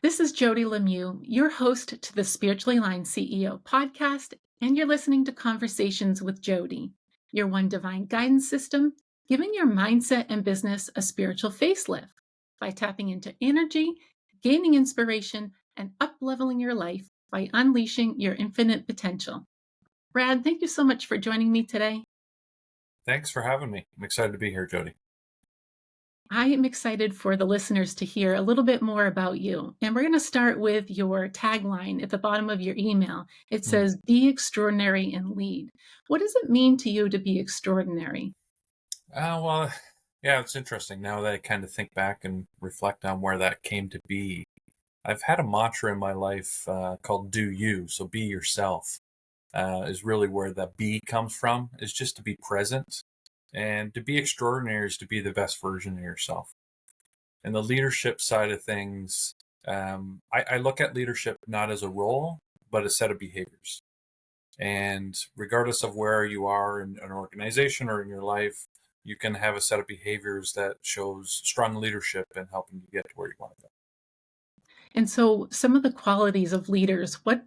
This is Jody Lemieux, your host to the Spiritually Aligned CEO podcast, and you're listening to Conversations with Jody, your one divine guidance system, giving your mindset and business a spiritual facelift by tapping into energy, gaining inspiration, and up-leveling your life by unleashing your infinite potential. Brad, thank you so much for joining me today. Thanks for having me. I'm excited to be here, Jody. I am excited for the listeners to hear a little bit more about you. And we're going to start with your tagline at the bottom of your email. It Mm. says, be extraordinary and lead. What does it mean to you to be extraordinary? Well, yeah, it's interesting now that I kind of think back and reflect on where that came to be. I've had a mantra in my life called "Do You," so be yourself. Is really where the "be" comes from. Is just to be present, and to be extraordinary is to be the best version of yourself. And the leadership side of things, I look at leadership not as a role, but a set of behaviors. And regardless of where you are in an organization or in your life, you can have a set of behaviors that shows strong leadership in helping you get to where you want to go. And so, some of the qualities of leaders, what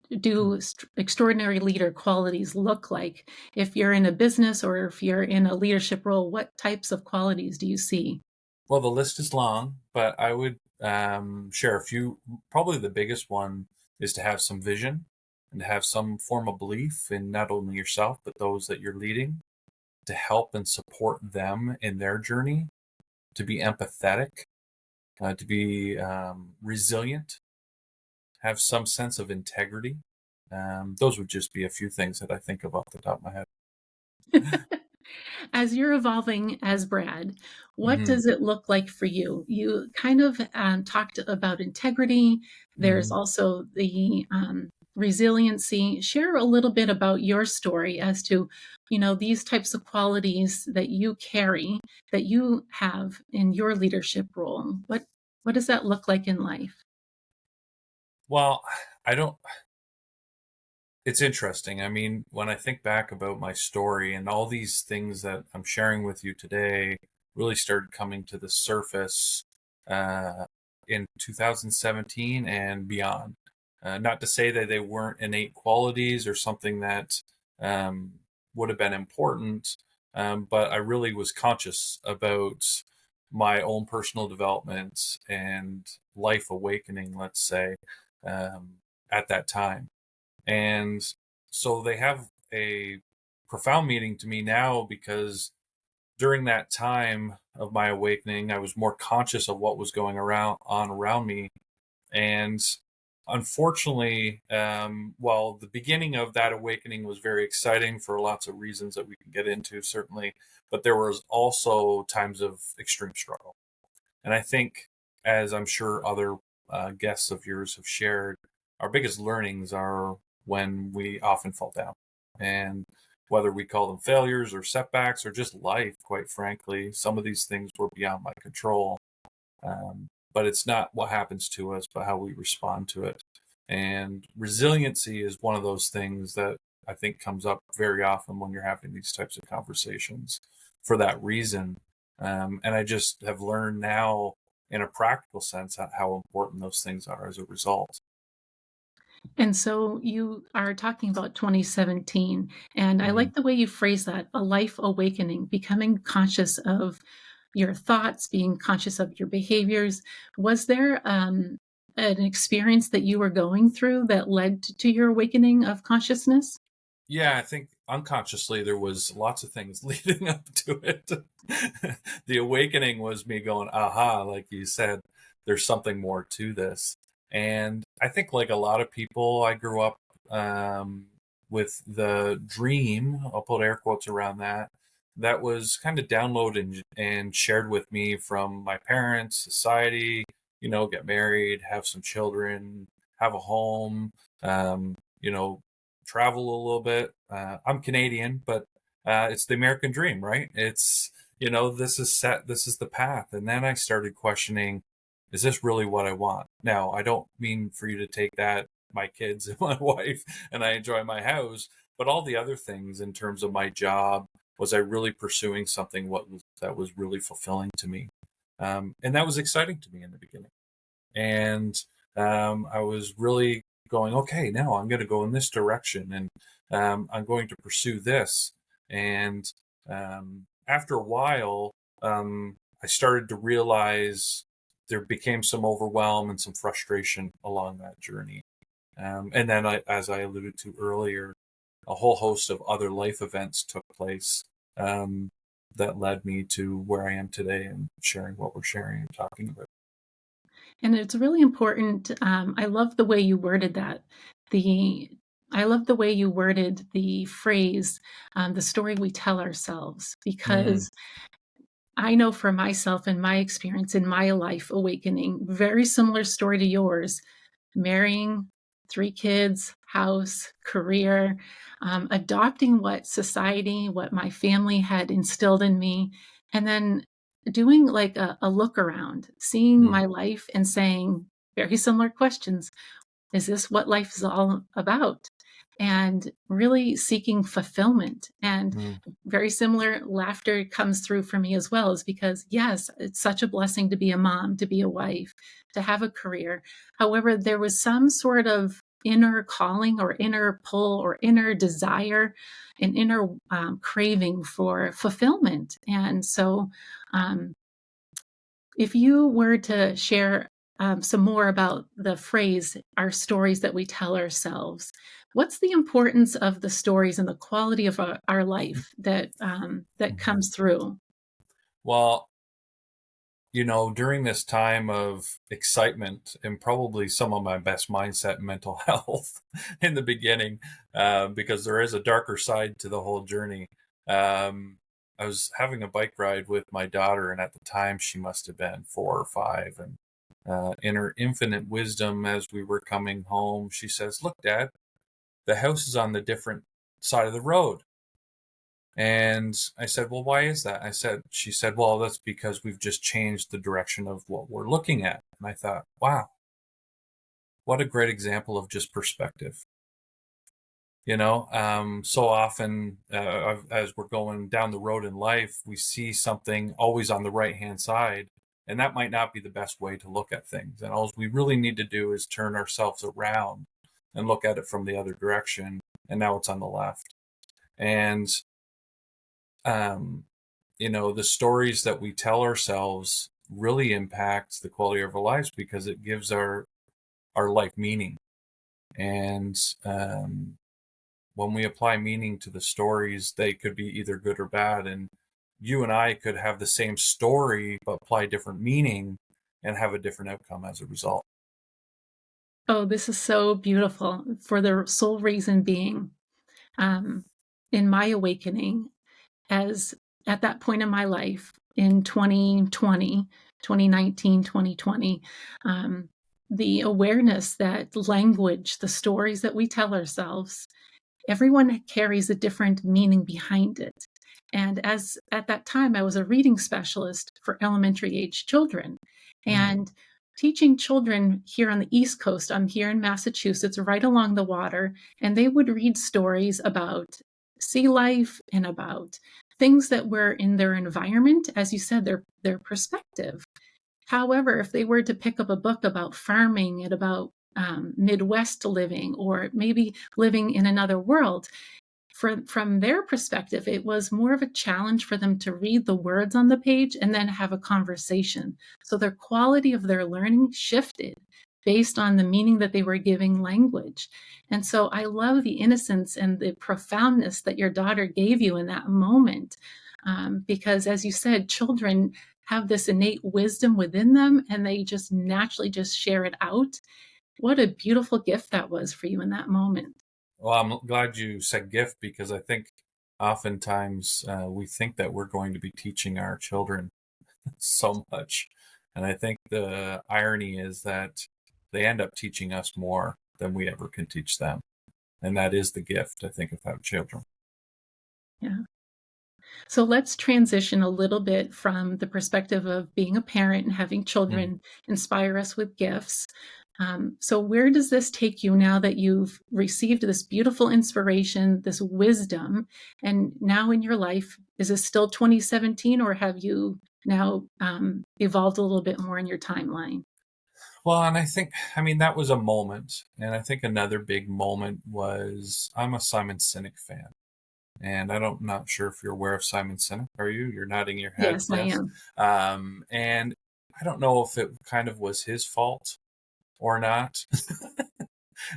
Hmm. do extraordinary leader qualities look like? If you're in a business or if you're in a leadership role, what types of qualities do you see? Well, the list is long, but I would share a few. Probably the biggest one is to have some vision and to have some form of belief in not only yourself, but those that you're leading, to help and support them in their journey, to be empathetic, to be resilient, have some sense of integrity. Those would just be a few things that I think of off the top of my head. As you're evolving as Brad, what Hmm. does it look like for you? You kind of talked about integrity. There's Hmm. also the resiliency. Share a little bit about your story as to, these types of qualities that you carry, that you have in your leadership role. What does that look like in life? Well, I don't. It's interesting. I mean, when I think back about my story and all these things that I'm sharing with you today really started coming to the surface uh, in 2017 and beyond. Not to say that they weren't innate qualities or something that um, would have been important, but I really was conscious about my own personal development and life awakening, let's say, um, at that time. And so they have a profound meaning to me now because during that time of my awakening, I was more conscious of what was going around me. And unfortunately, while the beginning of that awakening was very exciting for lots of reasons that we can get into, certainly, but there was also times of extreme struggle. And I think, as I'm sure other guests of yours have shared, our biggest learnings are when we often fall down. And whether we call them failures or setbacks or just life, quite frankly, some of these things were beyond my control. But it's not what happens to us, but how we respond to it. And resiliency is one of those things that I think comes up very often when you're having these types of conversations for that reason. And I just have learned now, in a practical sense, how important those things are as a result. And so you are talking about 2017, and I Mhm. like the way you phrase that, a life awakening, becoming conscious of your thoughts, being conscious of your behaviors. Was there an experience that you were going through that led to your awakening of consciousness? Yeah, I think unconsciously there was lots of things leading up to it. The awakening was me going, aha, like you said, there's something more to this. And I think, like a lot of people, I grew up um, with the dream, I'll put air quotes around that, that was kind of downloaded and shared with me from my parents, society, get married, have some children, have a home, you know, travel a little bit. I'm Canadian, but it's the American dream, right? It's, this is set, this is the path. And then I started questioning, is this really what I want? Now, I don't mean for you to take that, my kids and my wife, and I enjoy my house, but all the other things in terms of my job, was I really pursuing something that was really fulfilling to me? And that was exciting to me in the beginning. And I was really going, okay, now I'm going to go in this direction, and I'm going to pursue this. And after a while, I started to realize there became some overwhelm and some frustration along that journey. And then, as I alluded to earlier, a whole host of other life events took place um, that led me to where I am today and sharing what we're sharing and talking about. And it's really important. I love the way you worded that. The I love the way you worded the phrase, the story we tell ourselves, Mm, because I know for myself and my experience in my life awakening, very similar story to yours, marrying, 3 kids, house, career, adopting what society, what my family had instilled in me, and then doing like a look around, seeing mm, my life and saying very similar questions. Is this what life is all about? And really seeking fulfillment. And mm, very similar laughter comes through for me as well, is because, yes, it's such a blessing to be a mom, to be a wife, to have a career. However, there was some sort of inner calling or inner pull or inner desire, an inner craving for fulfillment. And so, um, if you were to share some more about the phrase, our stories that we tell ourselves, what's the importance of the stories and the quality of our life that mhm. comes through? Well, during this time of excitement and probably some of my best mindset and mental health in the beginning, because there is a darker side to the whole journey. Um, I was having a bike ride with my daughter, and at the time she must have been 4 or 5. And in her infinite wisdom, as we were coming home, she says, "Look, Dad, the house is on the different side of the road." And I said, "Well, why is that?" She said, "Well, that's because we've just changed the direction of what we're looking at." And I thought, wow, what a great example of just perspective. So often as we're going down the road in life, we see something always on the right hand side, and that might not be the best way to look at things. And all we really need to do is turn ourselves around and look at it from the other direction. And now it's on the left. And um, the stories that we tell ourselves really impacts the quality of our lives because it gives our life meaning. And when we apply meaning to the stories, they could be either good or bad. And you and I could have the same story but apply different meaning and have a different outcome as a result. Oh, this is so beautiful, for the sole reason being, um, in my awakening, as at that point in my life in 2020, 2019, 2020, the awareness that language, the stories that we tell ourselves, everyone carries a different meaning behind it. And as at that time, I was a reading specialist for elementary age children. Mm, And teaching children here on the East Coast, I'm here in Massachusetts, right along the water, and they would read stories about sea life and about things that were in their environment, as you said, their perspective. However, if they were to pick up a book about farming and about Midwest living, or maybe living in another world, from their perspective, it was more of a challenge for them to read the words on the page and then have a conversation. So their quality of their learning shifted based on the meaning that they were giving language. And so I love the innocence and the profoundness that your daughter gave you in that moment. Because as you said, children have this innate wisdom within them and they just naturally just share it out. What a beautiful gift that was for you in that moment. well, I'm glad you said gift because I think oftentimes we think that we're going to be teaching our children so much. And I think the irony is that they end up teaching us more than we ever can teach them. And that is the gift, I think, of having children. Yeah. So let's transition a little bit from the perspective of being a parent and having Mm. children inspire us with gifts. So, where does this take you now that you've received this beautiful inspiration, this wisdom, and now in your life? Is this still 2017, or have you now evolved a little bit more in your timeline? Well, and I mean, that was a moment. And I think another big moment was I'm a Simon Sinek fan. And not sure if you're aware of Simon Sinek. Are you? You're nodding your head. Yes, I Yes. am. And I don't know if it kind of was his fault or not.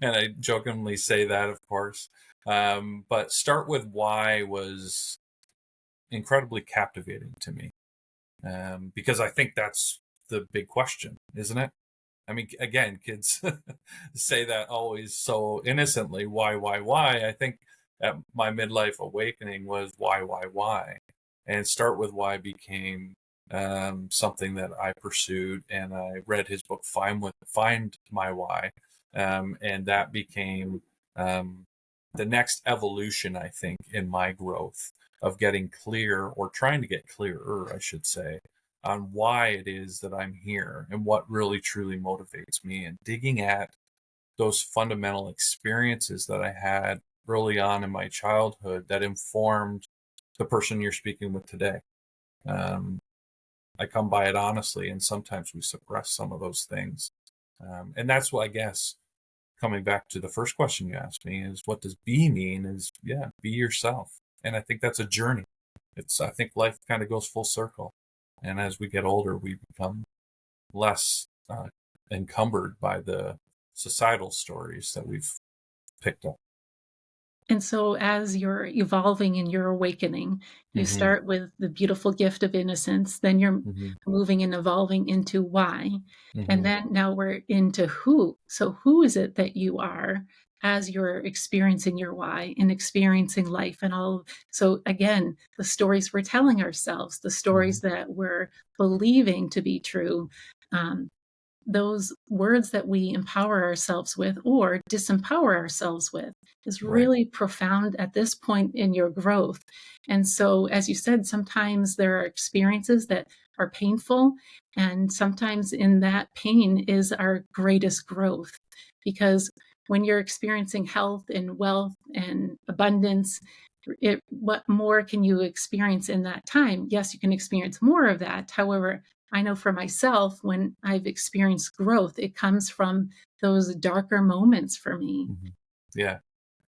And I jokingly say that, of course. But Start With Why was incredibly captivating to me, because I think that's the big question, isn't it? I mean, again, kids say that always so innocently. Why? I think my midlife awakening was why? And Start With Why became something that I pursued, and I read his book, Find My Why, and that became um, the next evolution, I think, in my growth of getting clear, or trying to get clearer, I should say, on why it is that I'm here and what really truly motivates me, and digging at those fundamental experiences that I had early on in my childhood that informed the person you're speaking with today. Um, I come by it honestly, and sometimes we suppress some of those things. And that's what, I guess, coming back to the first question you asked me, is what does be mean? Is, yeah, be yourself. And I think that's a journey. I think life kind of goes full circle. And as we get older, we become less encumbered by the societal stories that we've picked up. And so, as you're evolving and you're awakening, you Hmm. start with the beautiful gift of innocence, then you're Hmm. moving and evolving into why. And Hmm. then now we're into who. So, who is it that you are as you're experiencing your why and experiencing life and all? So, again, the stories we're telling ourselves, the Hmm. stories that we're believing to be true. Um, those words that we empower ourselves with or disempower ourselves with is Right. really profound at this point in your growth. And so, as you said, sometimes there are experiences that are painful, and sometimes in that pain is our greatest growth. Because when you're experiencing health and wealth and abundance, what more can you experience in that time? Yes, you can experience more of that. However, I know for myself, when I've experienced growth, it comes from those darker moments for me. Hmm. Yeah.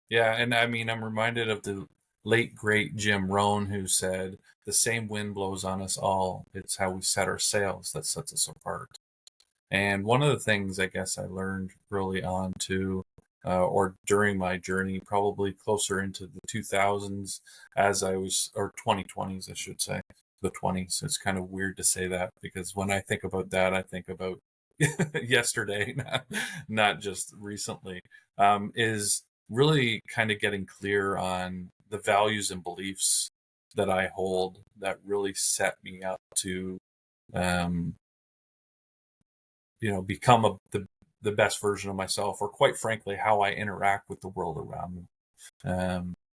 Yeah. And I mean, I'm reminded of the late, great Jim Rohn, who said, the same wind blows on us all. It's how we set our sails that sets us apart. And one of the things I guess I learned early on too, or during my journey, probably closer into the 2000s, or 2020s, I should say, the 20s. It's kind of weird to say that, because when I think about that, I think about yesterday, not just recently, is really kind of getting clear on the values and beliefs that I hold that really set me up to, um, become the best version of myself, or quite frankly, how I interact with the world around me.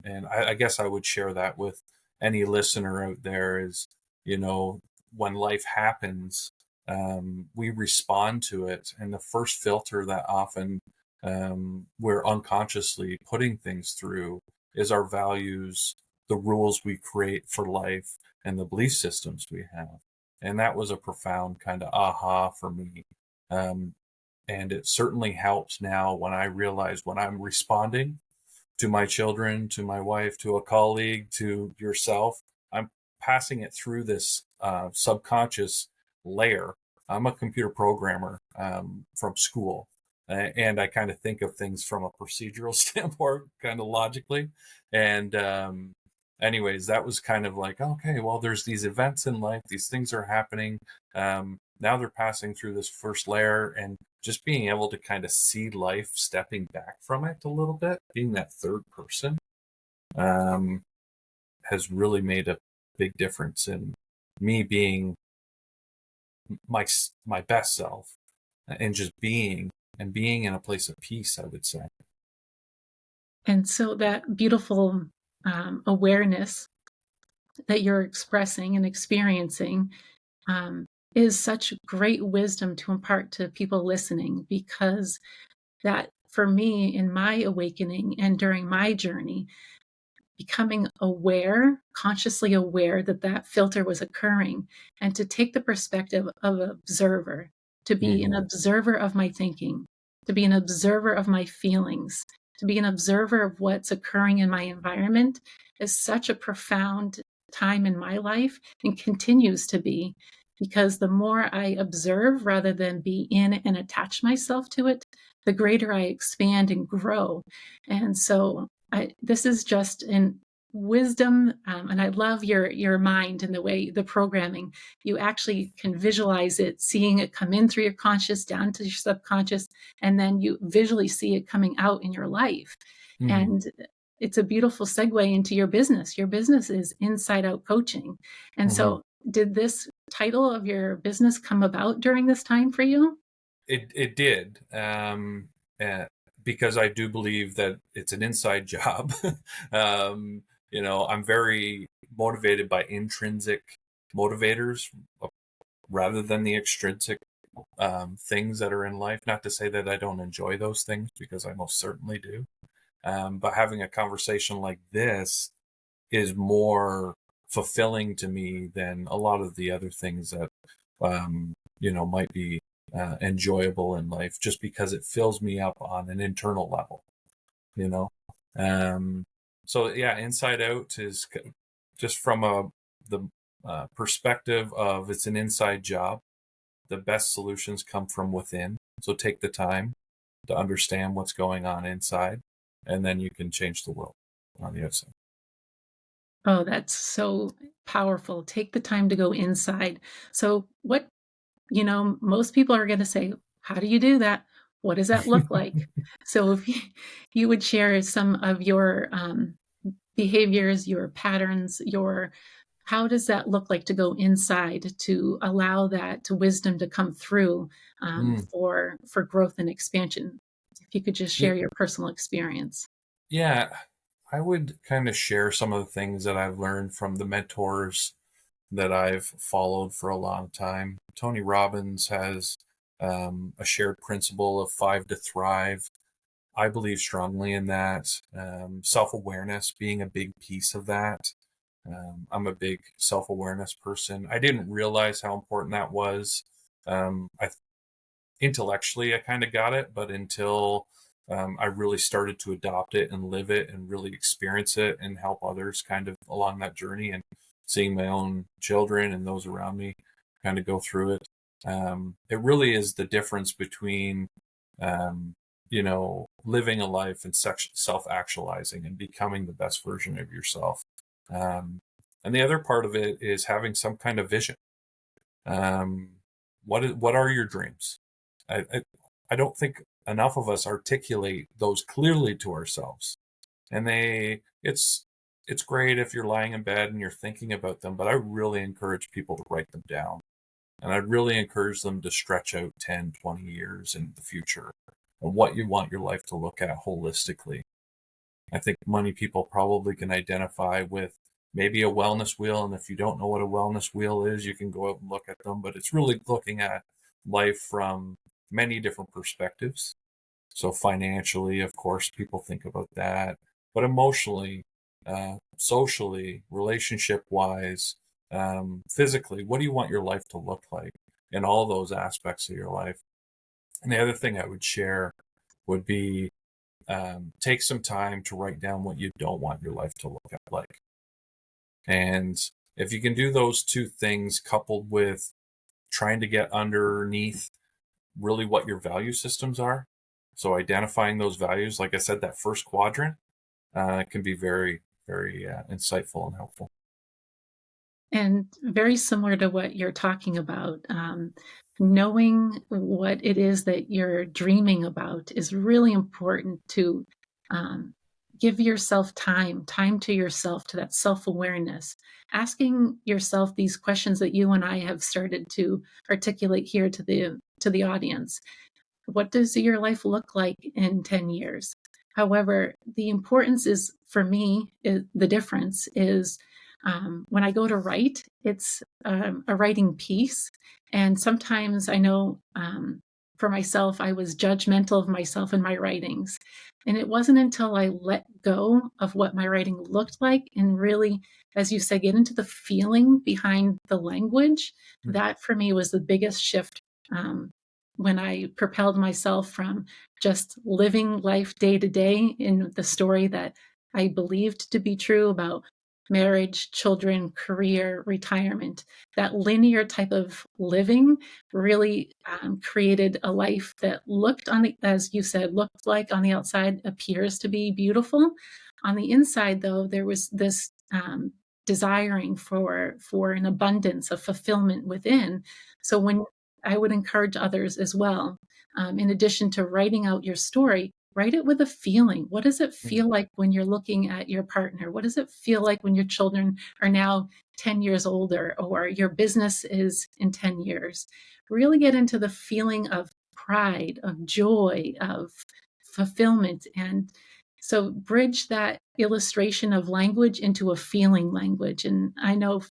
And I guess I would share that with any listener out there is, you know, when life happens, we respond to it. And the first filter that often we're unconsciously putting things through is our values, the rules we create for life, and the belief systems we have. And that was a profound kind of aha for me. Um, and it certainly helps now when I realize when I'm responding to my children, to my wife, to a colleague, to yourself, I'm passing it through this subconscious layer. I'm a computer programmer from school, and I kind of think of things from a procedural standpoint, kind of logically. And anyways, that was kind of like, okay, well, there's these events in life, these things are happening. Now they're passing through this first layer, and just being able to kind of see life stepping back from it a little bit, being that third person, um, has really made a big difference in me being my best self, and just being in a place of peace, I would say. And so, that beautiful awareness that you're expressing and experiencing um, is such great wisdom to impart to people listening, because that for me in my awakening and during my journey, becoming aware, consciously aware that that filter was occurring, and to take the perspective of an observer, to be an Hmm. observer of my thinking, to be an observer of my feelings, to be an observer of what's occurring in my environment is such a profound time in my life and continues to be, because the more I observe rather than be in and attach myself to it, the greater I expand and grow. And so this is just an wisdom, and I love your mind and the way the programming, you actually can visualize it, seeing it come in through your conscious down to your subconscious, and then you visually see it coming out in your life. Hmm. And it's a beautiful segue into your business. Your business is Inside Out Coaching. And Hmm. so did this title of your business come about during this time for you? It did, uh, because I do believe that it's an inside job. I'm very motivated by intrinsic motivators rather than the extrinsic things that are in life. Not to say that I don't enjoy those things, because I most certainly do. But having a conversation like this is more fulfilling to me than a lot of the other things that might be enjoyable in life, just because it fills me up on an internal level. You know, um, so yeah, Inside Out is just from the perspective of it's an inside job. The best solutions come from within. So take the time to understand what's going on inside, and then you can change the world on the outside. Oh, that's so powerful. Take the time to go inside. So what, most people are going to say, how do you do that? What does that look like? So if you would share some of your behaviors, your patterns, your how does that look like to go inside to allow that wisdom to come through, Mm. for growth and expansion? If you could just Yeah, share your personal experience. yeah, I would kind of share some of the things that I've learned from the mentors that I've followed for a long time. Tony Robbins has a shared principle of five to thrive. I believe strongly in that. Self awareness being a big piece of that. I'm a big self awareness person. I didn't realize how important that was. I intellectually I kind of got it, but until I really started to adopt it and live it and really experience it and help others kind of along that journey, and seeing my own children and those around me kind of go through it. It really is the difference between, um, living a life and self actualizing and becoming the best version of yourself. Um, and the other part of it is having some kind of vision. Um, what are your dreams? I, I I don't think enough of us articulate those clearly to ourselves. And it's great if you're lying in bed and you're thinking about them, but I really encourage people to write them down. And I'd really encourage them to stretch out 10, 20 years in the future and what you want your life to look at holistically. I think many people probably can identify with maybe a wellness wheel. And if you don't know what a wellness wheel is, you can go out and look at them. But it's really looking at life from many different perspectives. So, financially, of course, people think about that. But emotionally, socially, relationship wise, physically, what do you want your life to look like in all those aspects of your life? And the other thing I would share would be, take some time to write down what you don't want your life to look like. And if you can do those two things coupled with trying to get underneath really what your value systems are, so identifying those values, like I said, that first quadrant can be very, very insightful and helpful. And very similar to what you're talking about, knowing what it is that you're dreaming about is really important to um, give yourself time to yourself, to that self awareness, asking yourself these questions that you and I have started to articulate here to the audience. What does your life look like in 10 years? However, the importance is for me, the difference is when I go to write, it's a writing piece. And sometimes I know for myself, I was judgmental of myself in my writings. And it wasn't until I let go of what my writing looked like and really, as you said, get into the feeling behind the language, Mm. that for me was the biggest shift. when I propelled myself from just living life day to day in the story that I believed to be true about marriage, children, career, retirement. That linear type of living really created a life that looked on the, as you said, looked like on the outside appears to be beautiful. On the inside, though, there was this desiring for an abundance of fulfillment within. So when I would encourage others as well, in addition to writing out your story, write it with a feeling. What does it Mm. feel like when you're looking at your partner? What does it feel like when your children are now 10 years older or your business is in 10 years? Really get into the feeling of pride, of joy, of fulfillment. And so bridge that illustration of language into a feeling language. And I know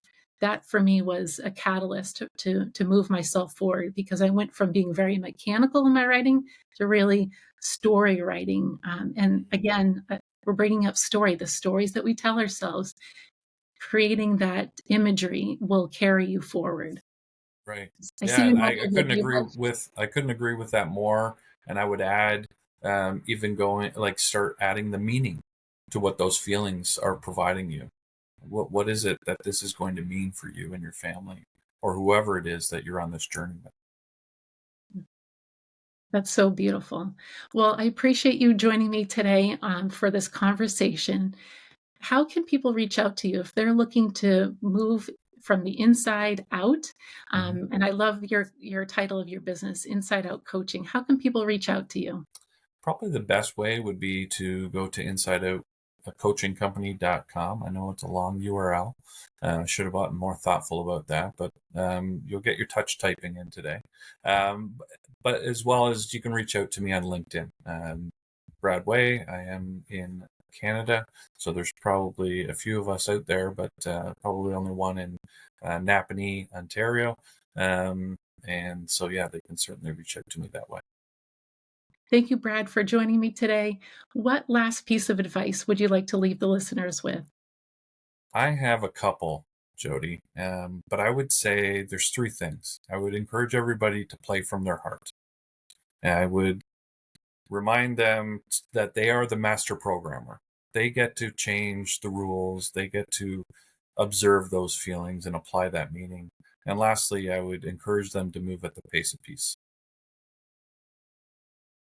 that for me was a catalyst to move myself forward, because I went from being very mechanical in my writing to really story writing. And again, we're bringing up story, the stories that we tell ourselves, creating that imagery will carry you forward. Right. I see Yeah, you I nodding. couldn't agree with that more. And I would add, even going like start adding the meaning to what those feelings are providing you. What is it that this is going to mean for you and your family, or whoever it is that you're on this journey with? That's so beautiful. Well, I appreciate you joining me today for this conversation. How can people reach out to you if they're looking to move from the inside out? Mhm. And I love your title of your business, Inside Out Coaching. How can people reach out to you? Probably the best way would be to go to insideoutcoachingcompany.com. I know it's a long URL. I should have been more thoughtful about that, but you'll get your touch typing in today. Um, but as well as you can reach out to me on LinkedIn. Brad Way, I am in Canada, so there's probably a few of us out there, but probably only one in Napanee, Ontario. And so, yeah, they can certainly reach out to me that way. Thank you, Brad, for joining me today. What last piece of advice would you like to leave the listeners with? I have a couple, Jody, but I would say there's three things. I would encourage everybody to play from their heart. And I would remind them that they are the master programmer. They get to change the rules, they get to observe those feelings and apply that meaning. And lastly, I would encourage them to move at the pace of peace.